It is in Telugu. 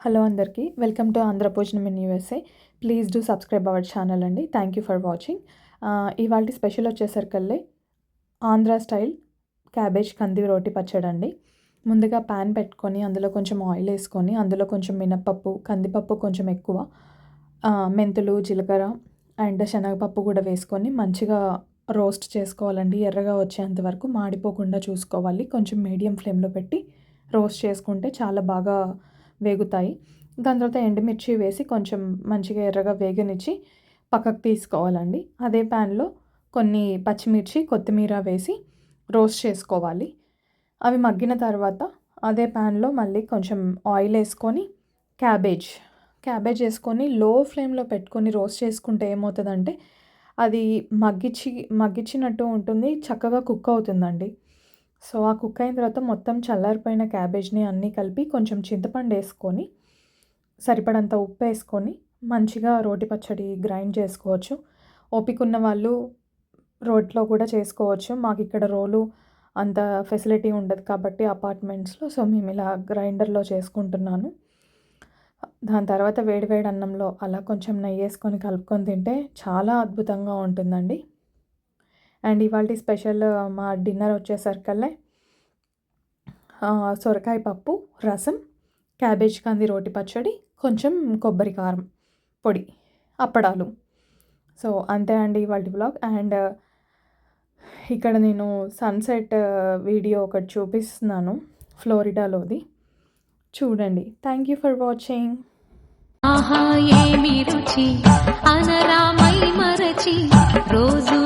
హలో అందరికీ welcome to Andhra Bhojanam in USA. Please do subscribe our channel అండి. Thank you for watching. ఇవాళ స్పెషల్ వచ్చేసరికల్లే ఆంధ్ర స్టైల్ క్యాబేజ్ కంది రోటి పచ్చడి అండి. ముందుగా ప్యాన్ పెట్టుకొని అందులో కొంచెం ఆయిల్ వేసుకొని అందులో కొంచెం మినప్పప్పు, కందిపప్పు కొంచెం ఎక్కువ, మెంతులు, జీలకర్ర అండ్ శనగపప్పు కూడా వేసుకొని మంచిగా రోస్ట్ చేసుకోవాలండి. ఎర్రగా వచ్చేంత వరకు మాడిపోకుండా చూసుకోవాలి. కొంచెం మీడియం ఫ్లేమ్లో పెట్టి రోస్ట్ చేసుకుంటే చాలా బాగా వేగుతాయి. దాని తర్వాత ఎండుమిర్చి వేసి కొంచెం మంచిగా ఎర్రగా వేగనిచ్చి పక్కకు తీసుకోవాలండి. అదే ప్యాన్లో కొన్ని పచ్చిమిర్చి, కొత్తిమీర వేసి రోస్ట్ చేసుకోవాలి. అవి మగ్గిన తర్వాత అదే ప్యాన్లో మళ్ళీ కొంచెం ఆయిల్ వేసుకొని క్యాబేజ్ వేసుకొని లో ఫ్లేమ్లో పెట్టుకొని రోస్ట్ చేసుకుంటే ఏమవుతుందంటే అది మగ్గించినట్టు ఉంటుంది, చక్కగా కుక్ అవుతుందండి. సో ఆ కుక్ అయిన తర్వాత మొత్తం చల్లారిపోయిన క్యాబేజ్ని అన్నీ కలిపి కొంచెం చింతపండు వేసుకొని సరిపడంత ఉప్పు వేసుకొని మంచిగా రోటి పచ్చడి గ్రైండ్ చేసుకోవచ్చు. ఓపిక ఉన్న వాళ్ళు రోట్లో కూడా చేసుకోవచ్చు. మాకు ఇక్కడ రోలు అంత ఫెసిలిటీ ఉండదు కాబట్టి అపార్ట్మెంట్స్లో, సో మేము ఇలా గ్రైండర్లో చేసుకుంటున్నాను. దాని తర్వాత వేడివేడి అన్నంలో అలా కొంచెం నెయ్యి వేసుకొని కలుపుకొని తింటే చాలా అద్భుతంగా ఉంటుందండి. అండ్ ఇవాళ స్పెషల్ మా డిన్నర్ వచ్చేసరికల్లే సొరకాయ పప్పు, రసం, క్యాబేజ్ కంది రోటి పచ్చడి, కొంచెం కొబ్బరి కారం పొడి, అప్పడాలు. సో అంతే అండి ఇవాళ వ్లాగ్. అండ్ ఇక్కడ నేను సన్సెట్ వీడియో ఒకటి చూపిస్తున్నాను, ఫ్లోరిడాలోది. చూడండి. Thank you for watching. ఆహా ఏమి రుచి అనరామై మరచి రోజు